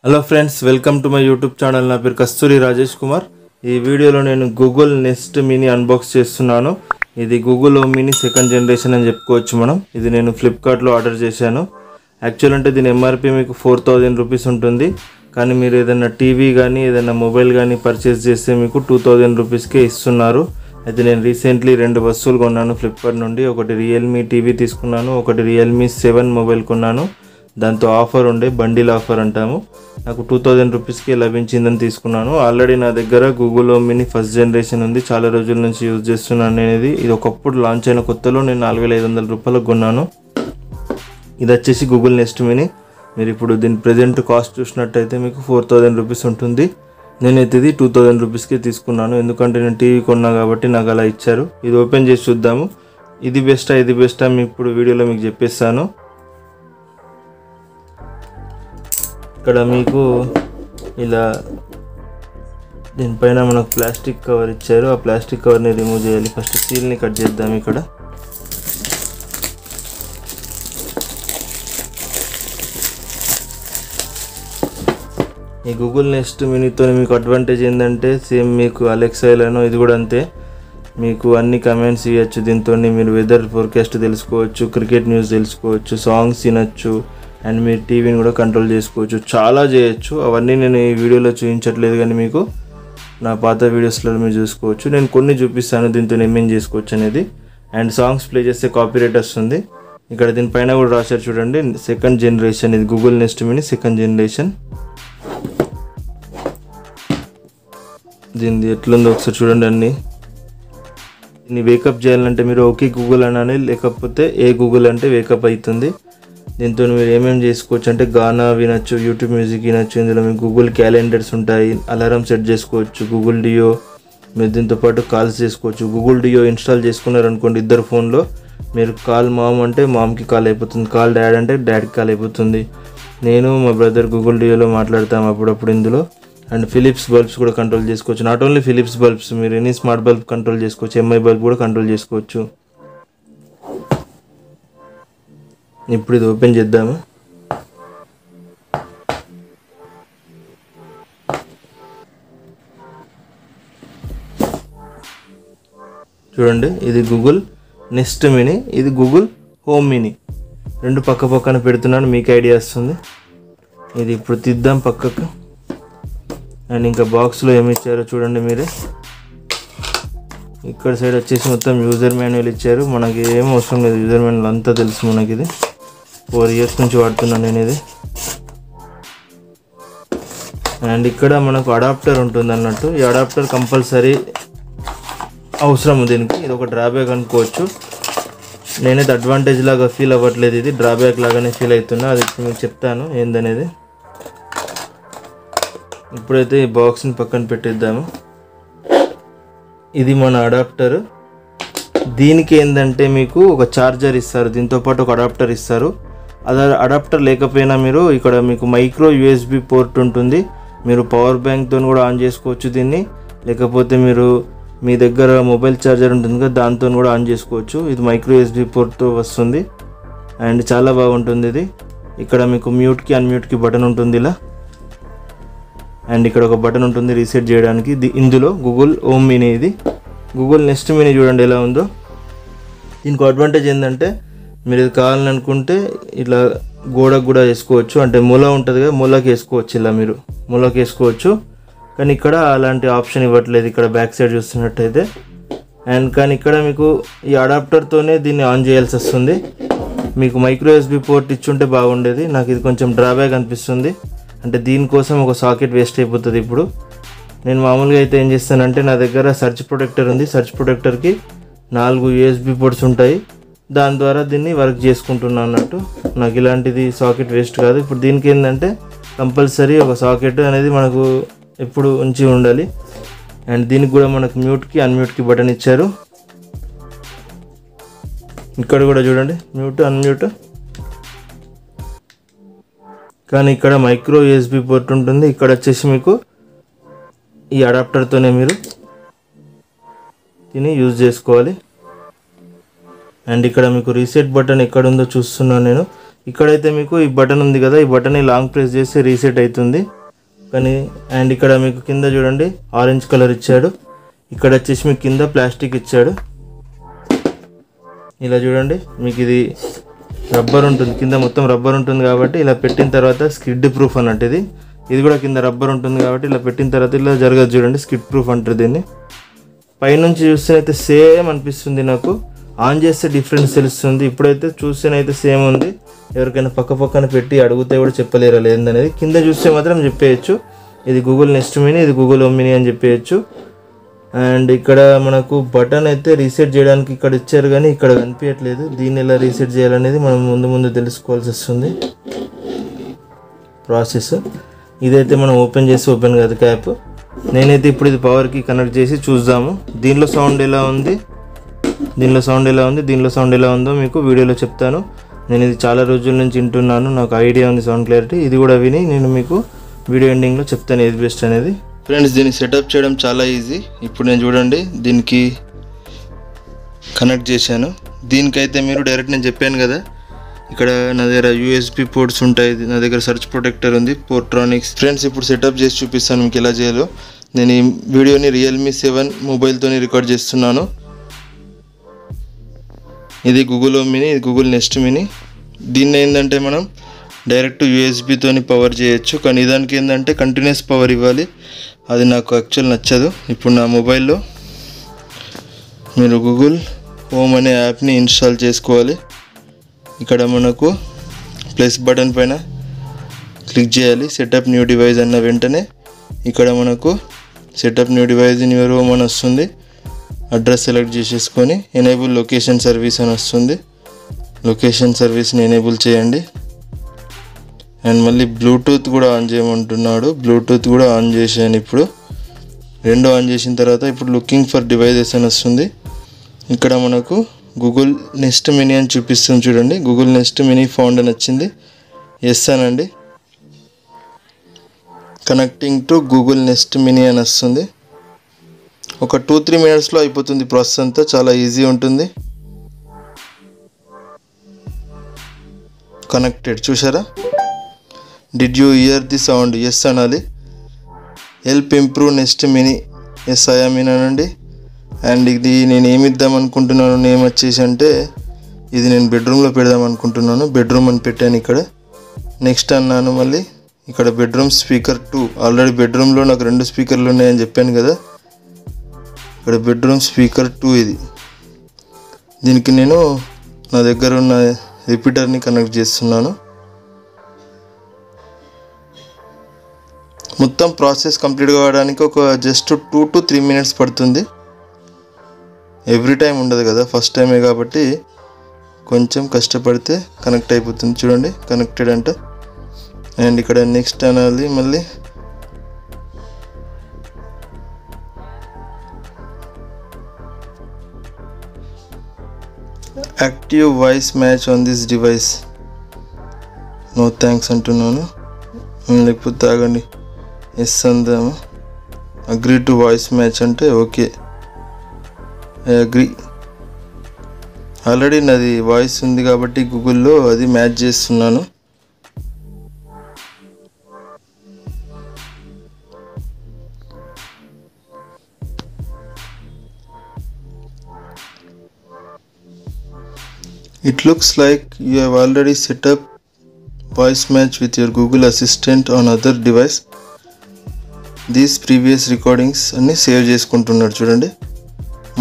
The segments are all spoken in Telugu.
Hello friends, welcome to my YouTube channel. నా పేరు కస్తూరి రాజేష్ కుమార్. ఈ వీడియోలో నేను గూగుల్ నెస్ట్ మినీ అన్బాక్స్ చేస్తున్నాను. ఇది Google home mini second generation అని చెప్పుకోవచ్చు మనం. ఇది నేను ఫ్లిప్కార్ట్లో ఆర్డర్ చేశాను. యాక్చువల్ అంటే దీని ఎంఆర్పి మీకు 4000 రూపీస్ ఉంటుంది. కానీ మీరు ఏదైనా టీవీ కానీ ఏదైనా మొబైల్ కానీ పర్చేస్ చేస్తే మీకు 2000 రూపీస్కే ఇస్తున్నారు. అయితే నేను రీసెంట్లీ 2 వస్తువులు కొన్నాను ఫ్లిప్కార్ట్ నుండి. ఒకటి రియల్మీ టీవీ తీసుకున్నాను, ఒకటి రియల్మీ 7 మొబైల్ కొన్నాను. దాంతో ఆఫర్ ఉండే, బండిల్ ఆఫర్ అంటాము. నాకు 2000 రూపీస్కి లభించిందని తీసుకున్నాను. ఆల్రెడీ నా దగ్గర Google home mini first generation ఉంది. చాలా రోజుల నుంచి యూజ్ చేస్తున్నాను నేను. ఇది ఒకప్పుడు లాంచ్ అయిన కొత్తలో నేను 4500 రూపాయలకు కొన్నాను. ఇది వచ్చేసి గూగుల్ నెస్ట్ మినీ. మీరు ఇప్పుడు దీని ప్రజెంట్ కాస్ట్ చూసినట్టయితే మీకు 4000 రూపీస్ ఉంటుంది. నేనైతే ఇది 2000 రూపీస్కి తీసుకున్నాను. ఎందుకంటే నేను టీవీ కొన్నా కాబట్టి నాకు అలా ఇచ్చారు. ఇది ఓపెన్ చేసి చూద్దాము. ఇది బెస్టా మీకు ఇప్పుడు వీడియోలో మీకు చెప్పేస్తాను. ఇక్కడ మీకు ఇలా దీనిపైన మనకు ప్లాస్టిక్ కవర్ ఇచ్చారు. ఆ ప్లాస్టిక్ కవర్ని రిమూవ్ చేయాలి. ఫస్ట్ సీల్ని కట్ చేద్దాం. ఇక్కడ ఈ గూగుల్ నెస్ట్ మినీతో మీకు అడ్వాంటేజ్ ఏంటంటే సేమ్ మీకు అలెక్సాలోనో ఇది కూడా అంతే. మీకు అన్ని కమెంట్స్ ఇవ్వచ్చు. దీంతో మీరు వెదర్ ఫోర్కాస్ట్ తెలుసుకోవచ్చు, క్రికెట్ న్యూస్ తెలుసుకోవచ్చు, సాంగ్స్ వినొచ్చు, అండ్ మీరు టీవీని కూడా కంట్రోల్ చేసుకోవచ్చు. చాలా చేయొచ్చు. అవన్నీ నేను ఈ వీడియోలో చూపించట్లేదు, కానీ మీకు నా పాత వీడియోస్లో మీరు చూసుకోవచ్చు. నేను కొన్ని చూపిస్తాను దీంతో ఏమేం చేసుకోవచ్చు అనేది. అండ్ సాంగ్స్ ప్లే చేస్తే కాపీరైట్ వస్తుంది. ఇక్కడ దీనిపైన కూడా రాశారు చూడండి, సెకండ్ జనరేషన్. ఇది Google Nest mini second generation. దీనిది ఎట్లుందో ఒకసారి చూడండి. దీన్ని వేకప్ చేయాలంటే మీరు ఓకే గూగుల్ అనాలి, లేకపోతే ఏ గూగుల్ అంటే వేకప్ అవుతుంది. దీంతో మీరు ఏమేమి చేసుకోవచ్చు అంటే గానా వినొచ్చు, యూట్యూబ్ మ్యూజిక్ వినొచ్చు. ఇందులో మీకు గూగుల్ క్యాలెండర్స్ ఉంటాయి, అలారం సెట్ చేసుకోవచ్చు, గూగుల్ డియో. మీరు దీంతో పాటు కాల్స్ చేసుకోవచ్చు. గూగుల్ డియో ఇన్స్టాల్ చేసుకున్నారనుకోండి ఇద్దరు ఫోన్లో, మీరు కాల్ మామ్ అంటే మామ్కి కాల్ అయిపోతుంది, కాల్ డాడ్ అంటే డాడ్కి కాల్ అయిపోతుంది. నేను మా బ్రదర్ గూగుల్ డియోలో మాట్లాడతాము అప్పుడప్పుడు ఇందులో. అండ్ ఫిలిప్స్ బల్బ్స్ కూడా కంట్రోల్ చేసుకోవచ్చు. నాట్ ఓన్లీ ఫిలిప్స్ బల్బ్స్, మీరు ఎనీ స్మార్ట్ బల్బ్ కంట్రోల్ చేసుకోవచ్చు. ఎంఐ బల్బ్ కూడా కంట్రోల్ చేసుకోవచ్చు. ఇప్పుడు ఇది ఓపెన్ చేద్దాము. చూడండి, ఇది గూగుల్ నెస్ట్ మినీ, ఇది గూగుల్ హోమ్ మినీ. రెండు పక్క పక్కన పెడుతున్నాను, మీకు ఐడియా వస్తుంది. ఇది ఇప్పుడు తీద్దాం పక్కకు. అండ్ ఇంకా బాక్స్లో ఏమి ఇచ్చారో చూడండి మీరే. ఇక్కడ సైడ్ వచ్చేసి మొత్తం యూజర్ మాన్యువల్ ఇచ్చారు. మనకి ఏం అవసరం లేదు, యూజర్ మాన్యువల్ అంతా తెలుసు మనకి. ఇది 4 ఇయర్స్ నుంచి వాడుతున్నాను నేను ఇది. అండ్ ఇక్కడ మనకు అడాప్టర్ ఉంటుంది అన్నట్టు. ఈ అడాప్టర్ కంపల్సరీ అవసరం దీనికి. ఇది ఒక డ్రాబ్యాక్ అనుకోవచ్చు. నేనైతే అడ్వాంటేజ్ లాగా ఫీల్ అవ్వట్లేదు, ఇది డ్రాబ్యాక్ లాగానే ఫీల్ అవుతున్నా. అది ఇప్పుడు మీకు చెప్తాను ఏందనేది. ఇప్పుడైతే ఈ బాక్స్ని పక్కన పెట్టేద్దాము. ఇది మన అడాప్టర్. దీనికి ఏంటంటే మీకు ఒక ఛార్జర్ ఇస్తారు, దీంతోపాటు ఒక అడాప్టర్ ఇస్తారు. అదే అడాప్టర్ లేకపోయినా మీరు ఇక్కడ మీకు మైక్రో యూఎస్బి పోర్ట్ ఉంటుంది. మీరు పవర్ బ్యాంక్తో కూడా ఆన్ చేసుకోవచ్చు దీన్ని, లేకపోతే మీరు మీ దగ్గర మొబైల్ ఛార్జర్ ఉంటుంది కదా దాంతో కూడా ఆన్ చేసుకోవచ్చు. ఇది మైక్రో యూఎస్బి పోర్ట్తో వస్తుంది అండ్ చాలా బాగుంటుంది ఇది. ఇక్కడ మీకు మ్యూట్కి అన్మ్యూట్కి బటన్ ఉంటుంది ఇలా. అండ్ ఇక్కడ ఒక బటన్ ఉంటుంది రీసెట్ చేయడానికి. ఇందులో గూగుల్ హోమ్ మినీ, ఇది గూగుల్ నెస్ట్ మినీ చూడండి ఎలా ఉందో. దీనికి అడ్వాంటేజ్ ఏంటంటే మీరు ఇది కావాలని అనుకుంటే ఇట్లా గోడకు కూడా వేసుకోవచ్చు. అంటే మూల ఉంటుంది కదా, మూలకి వేసుకోవచ్చు. ఇలా మీరు మూలకి వేసుకోవచ్చు. కానీ ఇక్కడ అలాంటి ఆప్షన్ ఇవ్వట్లేదు ఇక్కడ బ్యాక్ సైడ్ చూస్తున్నట్టయితే. అండ్ కానీ ఇక్కడ మీకు ఈ అడాప్టర్తోనే దీన్ని ఆన్ చేయాల్సి వస్తుంది. మీకు మైక్రో యూఎస్బి పోర్ట్ ఇచ్చుంటే బాగుండేది. నాకు ఇది కొంచెం డ్రాబ్యాక్ అనిపిస్తుంది. అంటే దీనికోసం ఒక సాకెట్ వేస్ట్ అయిపోతుంది. ఇప్పుడు నేను మామూలుగా అయితే ఏం చేస్తానంటే నా దగ్గర సర్చ్ ప్రొటెక్టర్ ఉంది. సర్చ్ ప్రొటెక్టర్కి 4 యూఎస్బి పోర్ట్స్ ఉంటాయి. దాని ద్వారా దీన్ని వర్క్ చేసుకుంటున్నాను అన్నట్టు. నాకు ఇలాంటిది సాకెట్ వేస్ట్ కాదు. ఇప్పుడు దీనికి ఏంటంటే కంపల్సరీ ఒక సాకెట్ అనేది మనకు ఎప్పుడు ఉంచి ఉండాలి. అండ్ దీనికి కూడా మనకు మ్యూట్కి అన్మ్యూట్కి బటన్ ఇచ్చారు. ఇక్కడ కూడా చూడండి మ్యూట్ అన్మ్యూట్. కానీ ఇక్కడ మైక్రో యూఎస్బి పోర్ట్ ఉంటుంది. ఇక్కడ వచ్చేసి మీకు ఈ అడాప్టర్తోనే మీరు దీన్ని యూజ్ చేసుకోవాలి. అండ్ ఇక్కడ మీకు రీసెట్ బటన్ ఎక్కడ ఉందో చూస్తున్నాను నేను. ఇక్కడైతే మీకు ఈ బటన్ ఉంది కదా, ఈ బటన్ని లాంగ్ ప్రెస్ చేస్తే రీసెట్ అవుతుంది కానీ. అండ్ ఇక్కడ మీకు కింద చూడండి ఆరెంజ్ కలర్ ఇచ్చాడు, ఇక్కడ వచ్చేసి మీకు కింద ప్లాస్టిక్ ఇచ్చాడు. ఇలా చూడండి మీకు ఇది రబ్బర్ ఉంటుంది, కింద మొత్తం రబ్బర్ ఉంటుంది కాబట్టి ఇలా పెట్టిన తర్వాత స్కిడ్ ప్రూఫ్ అన్నట్టు. ఇది కూడా కింద రబ్బర్ ఉంటుంది కాబట్టి ఇలా పెట్టిన తర్వాత ఇలా జరగదు చూడండి, స్కిడ్ ప్రూఫ్ అంటారు దీన్ని. పైనుంచి చూస్తేనైతే సేమ్ అనిపిస్తుంది నాకు, ఆన్ చేస్తే డిఫరెన్స్ తెలుస్తుంది. ఇప్పుడైతే చూస్తేనైతే సేమ్ ఉంది, ఎవరికైనా పక్కన పెట్టి అడిగితే కూడా చెప్పలేరు లేదనేది. కింద చూస్తే మాత్రం చెప్పేయచ్చు ఇది గూగుల్ నెస్ట్ మినీ, ఇది గూగుల్ హోమ్ మినీ అని చెప్పేయచ్చు. అండ్ ఇక్కడ మనకు బటన్ అయితే రీసెట్ చేయడానికి ఇక్కడ ఇచ్చారు కానీ ఇక్కడ కనిపించట్లేదు. దీన్ని ఎలా రీసెట్ చేయాలనేది మనం ముందు తెలుసుకోవాల్సి వస్తుంది ప్రాసెస్. ఇదైతే మనం ఓపెన్ కాదు క్యాప్. నేనైతే ఇప్పుడు ఇది పవర్కి కనెక్ట్ చేసి చూద్దాము దీనిలో సౌండ్ ఎలా ఉంది, దీనిలో సౌండ్ ఎలా ఉందో మీకు వీడియోలో చెప్తాను. నేను ఇది చాలా రోజుల నుంచి వింటున్నాను, నాకు ఐడియా ఉంది సౌండ్ క్లారిటీ. ఇది కూడా విని నేను మీకు వీడియో ఎండింగ్లో చెప్తాను ఏది బెస్ట్ అనేది. ఫ్రెండ్స్ దీన్ని సెటప్ చేయడం చాలా ఈజీ. ఇప్పుడు నేను చూడండి దీనికి కనెక్ట్ చేశాను. దీనికైతే మీరు డైరెక్ట్ నేను చెప్పాను కదా ఇక్కడ నా దగ్గర యూఎస్బి పోర్ట్స్ ఉంటాయి, నా దగ్గర సర్చ్ ప్రొటెక్టర్ ఉంది, పోర్ట్రానిక్స్. ఫ్రెండ్స్ ఇప్పుడు సెటప్ చేసి చూపిస్తాను మీకు ఎలా చేయాలో. నేను ఈ వీడియోని రియల్మీ 7 మొబైల్తో రికార్డ్ చేస్తున్నాను. ఇది గూగుల్ హోమ్ మినీ, ఇది గూగుల్ నెస్ట్ మినీ. దీన్ని ఏంటంటే మనం డైరెక్ట్ యూఎస్బితో పవర్ చేయొచ్చు, కానీ దానికి ఏంటంటే కంటిన్యూస్ పవర్ ఇవ్వాలి, అది నాకు యాక్చువల్ నచ్చదు. ఇప్పుడు నా మొబైల్లో మీరు గూగుల్ హోమ్ అనే యాప్ని ఇన్స్టాల్ చేసుకోవాలి. ఇక్కడ మనకు ప్లస్ బటన్ పైన క్లిక్ చేయాలి, సెటప్ న్యూ డివైస్ అన్న వెంటనే ఇక్కడ మనకు setup new device in your home అని వస్తుంది. అడ్రస్ సెలెక్ట్ చేసేసుకొని ఎనేబుల్ లొకేషన్ సర్వీస్ అని వస్తుంది, లొకేషన్ సర్వీస్ని ఎనేబుల్ చేయండి. అండ్ మళ్ళీ బ్లూటూత్ కూడా ఆన్ చేయమంటున్నాడు, బ్లూటూత్ కూడా ఆన్ చేశాను. ఇప్పుడు రెండు ఆన్ చేసిన తర్వాత ఇప్పుడు లుకింగ్ ఫర్ డివైజెస్ అని వస్తుంది. ఇక్కడ మనకు గూగుల్ నెస్ట్ మినీ అని చూపిస్తుంది చూడండి, గూగుల్ నెస్ట్ మినీ ఫౌండ్ అని వచ్చింది, ఎస్ అనండి. Connecting to Google Nest mini అని వస్తుంది. ఒక 2-3 మినిట్స్లో అయిపోతుంది ప్రాసెస్ అంతా, చాలా ఈజీ ఉంటుంది. కనెక్టెడ్ చూసారా, did you hear the sound, yes అనాలి. Help improve Nest Mini, yes I mean అనండి. అండ్ ఇది నేను ఏమి ఇద్దాం అనుకుంటున్నాను, నేమ్ వచ్చేసి అంటే ఇది నేను బెడ్రూమ్లో పెడదాం అనుకుంటున్నాను, బెడ్రూమ్ అని పెట్టాను ఇక్కడ. నెక్స్ట్ అన్నాను, మళ్ళీ ఇక్కడ బెడ్రూమ్ స్పీకర్ 2, ఆల్రెడీ బెడ్రూమ్లో నాకు 2 స్పీకర్లు ఉన్నాయని చెప్పాను కదా, ఇక్కడ బెడ్రూమ్ స్పీకర్ 2 ఇది. దీనికి నేను నా దగ్గర ఉన్న రిపీటర్ని కనెక్ట్ చేస్తున్నాను. మొత్తం ప్రాసెస్ కంప్లీట్ కావడానికి ఒక జస్ట్ 2 to 3 మినిట్స్ పడుతుంది. ఎవ్రీ టైం ఉండదు కదా, ఫస్ట్ టైమే కాబట్టి కొంచెం కష్టపడితే కనెక్ట్ అయిపోతుంది. చూడండి కనెక్టెడ్ అంట. అండ్ ఇక్కడ నెక్స్ట్ అనాలి, మళ్ళీ active voice match on this device, no thanks అంటున్నాను. లేకపోతే ఆగండి, ఎస్ అందాము. అగ్రీ టు వాయిస్ మ్యాచ్ అంటే ఓకే, ఐ అగ్రీ. ఆల్రెడీ నాది వాయిస్ ఉంది కాబట్టి గూగుల్లో అది మ్యాచ్ చేస్తున్నాను. It looks like you have already set up voice match with your Google Assistant on other device. These previous recordings అన్ని సేవ్ చేసుకుంటున్నాడు చూడండి.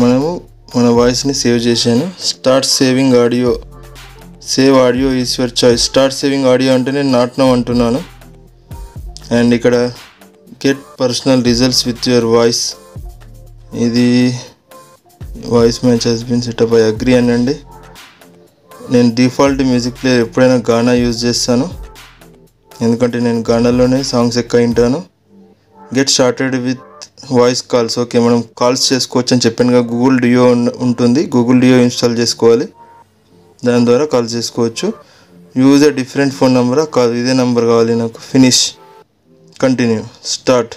మనము మన వాయిస్ని సేవ్ చేశాను. Start saving audio, save audio is your choice. Start saving audio అంటే నేను నాట్ నో అంటున్నాను. అండ్ ఇక్కడ get personal results with your voice, ఇది voice match has been set up, I agree అనండి. నేను డిఫాల్ట్ మ్యూజిక్ ప్లేయర్ ఎప్పుడైనా గానా యూజ్ చేస్తాను, ఎందుకంటే నేను గానాలోనే సాంగ్స్ ఎక్కువ వింటాను. Get started with voice calls, okay మనం కాల్స్ చేసుకోవచ్చు అని చెప్పాను కదా, గూగుల్ డియో ఉంటుంది, గూగుల్ డియో ఇన్స్టాల్ చేసుకోవాలి, దాని ద్వారా కాల్ చేసుకోవచ్చు. యూజ్ ఎ డిఫరెంట్ ఫోన్ నెంబరా, కాదు ఇదే నెంబర్ కావాలి నాకు. Finish, continue, start.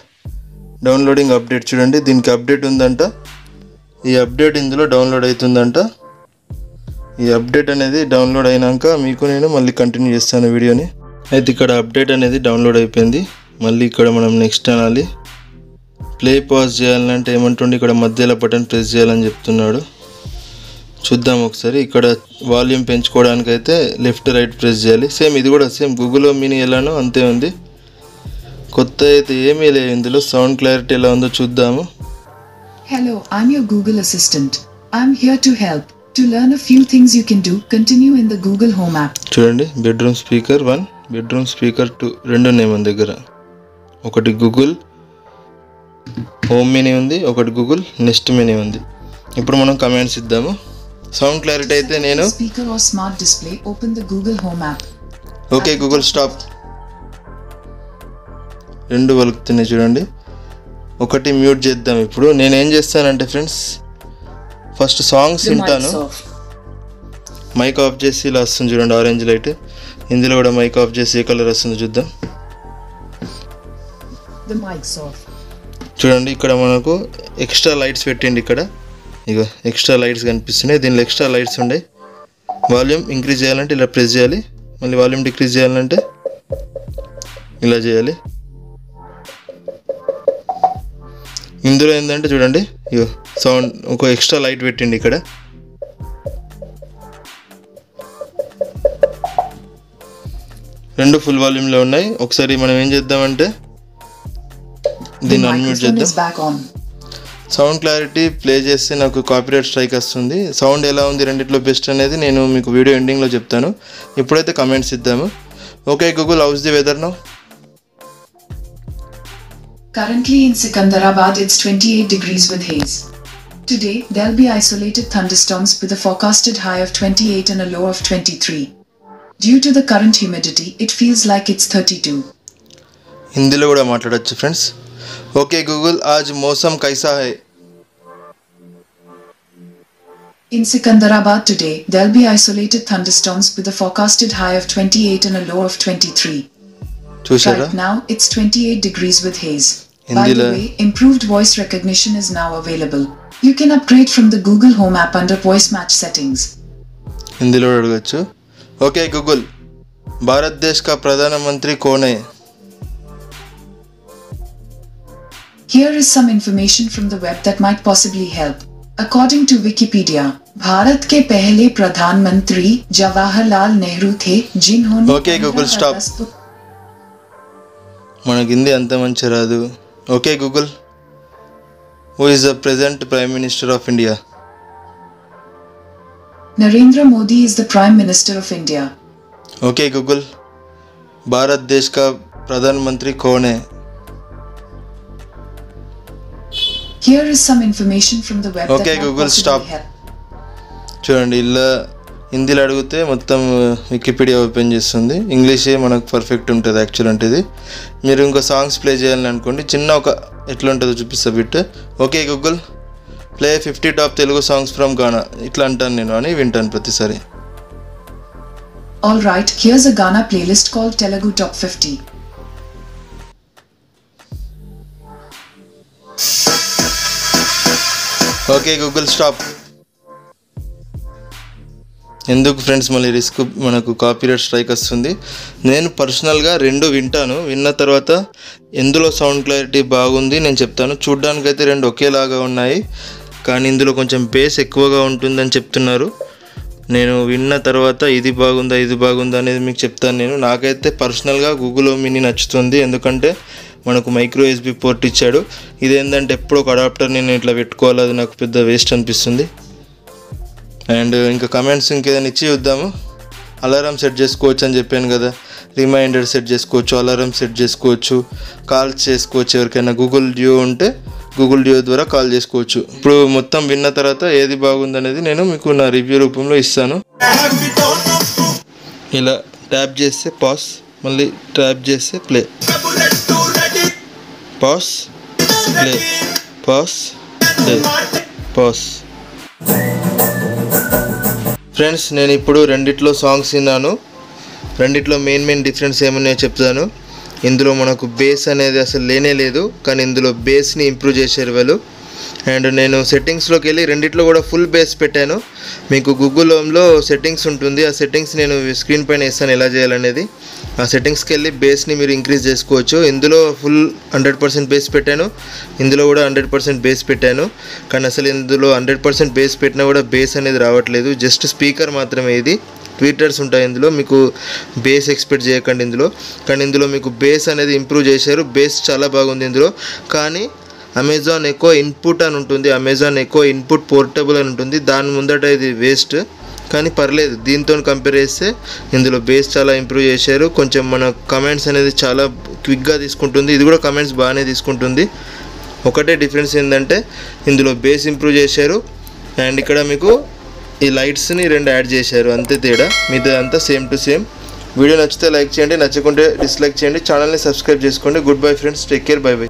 Downloading update చూడండి, దీనికి అప్డేట్ ఉందంట, ఈ అప్డేట్ ఇందులో డౌన్లోడ్ అవుతుందంట. ఈ అప్డేట్ అనేది డౌన్లోడ్ అయినాక మీకు నేను మళ్ళీ కంటిన్యూ చేస్తాను వీడియోని. అయితే ఇక్కడ అప్డేట్ అనేది డౌన్లోడ్ అయిపోయింది. మళ్ళీ ఇక్కడ మనం నెక్స్ట్ అనాలి. ప్లే పాజ్ చేయాలంటే ఏమంటుండే ఇక్కడ మధ్యలో బటన్ ప్రెస్ చేయాలని చెప్తున్నాడు. చూద్దాం ఒకసారి. ఇక్కడ వాల్యూమ్ పెంచుకోవడానికి అయితే లెఫ్ట్ రైట్ ప్రెస్ చేయాలి. సేమ్ ఇది కూడా సేమ్ గూగుల్ హోమ్ మినీ ఎలానో అంతే ఉంది. కొత్త అయితే ఏమీ లేదు ఇందులో. సౌండ్ క్లారిటీ ఎలా ఉందో చూద్దాము. Hello, I'm your Google Assistant. I'm here to help. To learn a few things you can do, continue in the Google Home app. చూడండి, బెడ్రూమ్ స్పీకర్ 1, బెడ్రూమ్ స్పీకర్ 2 రెండు ఉన్నాయి మన దగ్గర. ఒకటి గూగుల్ హోమ్ మినీ ఉంది, ఒకటి గూగుల్ నెస్ట్ మినీ ఉంది. ఇప్పుడు మనం కమాండ్స్ ఇద్దాము. సౌండ్ క్లారిటీ అయితే నేను speaker or smart display, open the Google Home app. Okay Google stop. రెండు వలుకుతున్నాయి చూడండి. ఒకటి మ్యూట్ చేద్దాం. ఇప్పుడు నేను ఏం చేస్తానంటే ఫ్రెండ్స్, ఫస్ట్ సాంగ్స్ వింటాను. మైక్ ఆఫ్ చేసి ఇలా వస్తుంది చూడండి, ఆరెంజ్ లైట్. ఇందులో కూడా మైక్ ఆఫ్ చేసి ఏ కలర్ వస్తుందో చూద్దాం. చూడండి, ఇక్కడ మనకు ఎక్స్ట్రా లైట్స్ పెట్టండి. ఇక్కడ ఇగో ఎక్స్ట్రా లైట్స్ కనిపిస్తున్నాయి. దీనిలో ఎక్స్ట్రా లైట్స్ ఉండే. వాల్యూమ్ ఇంక్రీజ్ చేయాలంటే ఇలా ప్రెస్ చేయాలి. మళ్ళీ వాల్యూమ్ డిక్రీజ్ చేయాలంటే ఇలా చేయాలి. ఇందులో ఏంటంటే చూడండి, ఇగో సౌండ్ ఒక ఎక్స్ట్రా లైట్ పెట్టండి. ఇక్కడ రెండు ఫుల్ వాల్యూమ్లో ఉన్నాయి. ఒకసారి మనం ఏం చేద్దామంటే దీన్ని అన్మ్యూట్ చేద్దాం. సౌండ్ క్లారిటీ ప్లే చేస్తే నాకు కాపీరైట్ స్ట్రైక్ వస్తుంది. సౌండ్ ఎలా ఉంది రెండిట్లో బెస్ట్ అనేది నేను మీకు వీడియో ఎండింగ్లో చెప్తాను. ఇప్పుడైతే కమెంట్స్ ఇద్దాము. Okay Google, how's the weather now? Currently in Secunderabad it's 28 degrees with haze. Today there'll be isolated thunderstorms with a forecasted high of 28 and a low of 23. Due to the current humidity, it feels like it's 32. హిందీలో కూడా మాట్లాడొచ్చు ఫ్రెండ్స్. ఓకే గూగుల్, ఆజ్ మౌసమ్ కైసా హై? In Secunderabad today there'll be isolated thunderstorms with a forecasted high of 28 and a low of 23. చూసారా? Right now it's 28 degrees with haze. By the way, improved voice recognition is now available. You can upgrade from the Google Home app under voice match settings. హిందీలో అడగచ్చు. ఓకే గూగుల్, భారతదేశ్ కా ప్రధానమంత్రి కౌన్ హై? Here is some information from the web that might possibly help. According to Wikipedia, Bharat के पहले प्रधानमंत्री जवाहरलाल नेहरू थे, जिन्होंने ఓకే గూగుల్ స్టాప్. మనకి హిందీ అంత మంచి రాదు. Okay Google, who is the present prime minister of India? Narendra Modi is the Prime Minister of India. Okay Google, Bharat దేశ్ కా ప్రధానమంత్రి కౌన్ హై? Here is some information from the web Okay, that might Google, possibly stop. help. చూడండి, ఇలా హిందీలో అడిగితే మొత్తం వికీపీడియా ఓపెన్ చేస్తుంది. ఇంగ్లీషే మనకు పర్ఫెక్ట్ ఉంటుంది యాక్చువల్ అంటే. ఇది మీరు ఇంకో సాంగ్స్ ప్లే చేయాలని అనుకోండి, చిన్న ఒక ఎట్లా ఉంటుందో చూపిస్తా bit. Okay Google, play 50 top Telugu songs from Gaana. ఇట్లా అంటాను నేను అని వింటాను ప్రతిసారి. Alright, here's a Ghana playlist called Telugu Top 50. Okay Google stop. ఎందుకు ఫ్రెండ్స్ మళ్ళీ రిస్క్, మనకు కాపీరైట్ స్ట్రైక్ వస్తుంది. నేను పర్సనల్గా రెండు వింటాను. విన్న తర్వాత ఎందులో సౌండ్ క్లారిటీ బాగుంది నేను చెప్తాను. చూడ్డానికైతే రెండు ఒకేలాగా ఉన్నాయి, కానీ ఇందులో కొంచెం బేస్ ఎక్కువగా ఉంటుందని చెప్తున్నారు. నేను విన్న తర్వాత ఇది బాగుందా ఇది బాగుందా అనేది మీకు చెప్తాను. నాకైతే పర్సనల్గా గూగుల్ హోమ్ మినీ నచ్చుతుంది, ఎందుకంటే మనకు మైక్రో యూఎస్బీ పోర్ట్ ఇచ్చాడు. ఇదేంటంటే ఎప్పుడో ఒక అడాప్టర్ నేను ఇట్లా పెట్టుకోవాలి, అది నాకు పెద్ద వేస్ట్ అనిపిస్తుంది. అండ్ ఇంకా కమెంట్స్ ఇంకేదైనా ఇచ్చి చూద్దాము. అలారం సెట్ చేసుకోవచ్చు అని చెప్పాను కదా, రిమైండర్ సెట్ చేసుకోవచ్చు, అలారం సెట్ చేసుకోవచ్చు, కాల్స్ చేసుకోవచ్చు. ఎవరికైనా గూగుల్ డ్యూ ఉంటే గూగుల్ డ్యూ ద్వారా కాల్ చేసుకోవచ్చు. ఇప్పుడు మొత్తం విన్న తర్వాత ఏది బాగుందనేది నేను మీకు నా రివ్యూ రూపంలో ఇస్తాను. ఇలా ట్యాప్ చేస్తే పాస్, మళ్ళీ ట్యాప్ చేస్తే play, pass play, pass play, pass. Friends, నేను ఇప్పుడు రెండిట్లో సాంగ్స్ విన్నాను. రెండిట్లో మెయిన్ డిఫరెన్స్ ఏమన్నాయో చెప్తాను. ఇందులో మనకు బేస్ అనేది అసలు లేనే లేదు, కానీ ఇందులో బేస్ని ఇంప్రూవ్ చేశారు వాళ్ళు. అండ్ నేను సెట్టింగ్స్లోకి వెళ్ళి రెండిట్లో కూడా ఫుల్ బేస్ పెట్టాను. మీకు గూగుల్ హోమ్లో సెట్టింగ్స్ ఉంటుంది, ఆ సెట్టింగ్స్ నేను స్క్రీన్ పైన వేస్తాను ఎలా చేయాలనేది. ఆ సెట్టింగ్స్కి వెళ్ళి బేస్ని మీరు ఇంక్రీజ్ చేసుకోవచ్చు. ఇందులో ఫుల్ 100% బేస్ పెట్టాను, ఇందులో కూడా 100% బేస్ పెట్టాను. కానీ అసలు ఇందులో 100% బేస్ పెట్టినా కూడా బేస్ అనేది రావట్లేదు, జస్ట్ స్పీకర్ మాత్రమే. ఇది ట్వీటర్స్ ఉంటాయి ఇందులో, మీకు బేస్ ఎక్స్పెక్ట్ చేయకండి ఇందులో. కానీ ఇందులో మీకు బేస్ అనేది ఇంప్రూవ్ చేశారు, బేస్ చాలా బాగుంది ఇందులో. కానీ అమెజాన్ ఎకో ఇన్పుట్ అని ఉంటుంది, అమెజాన్ ఎకో ఇన్పుట్ పోర్టబుల్ అని ఉంటుంది, దాని ముందట ఇది వేస్ట్. కానీ పర్లేదు, దీంతో కంపేర్ చేస్తే ఇందులో బేస్ చాలా ఇంప్రూవ్ చేశారు. కొంచెం మన కమెంట్స్ అనేది చాలా క్విక్గా తీసుకుంటుంది, ఇది కూడా కమెంట్స్ బాగానే తీసుకుంటుంది. ఒకటే డిఫరెన్స్ ఏంటంటే ఇందులో బేస్ ఇంప్రూవ్ చేశారు అండ్ ఇక్కడ మీకు ఈ లైట్స్ని 2 యాడ్ చేశారు, అంతే తేడా. మిగతా అంతా సేమ్ టు సేమ్. వీడియో నచ్చితే లైక్ చేయండి, నచ్చకుంటే డిస్లైక్ చేయండి. ఛానల్ని సబ్స్క్రైబ్ చేసుకోండి. Good bye friends, take care, by by.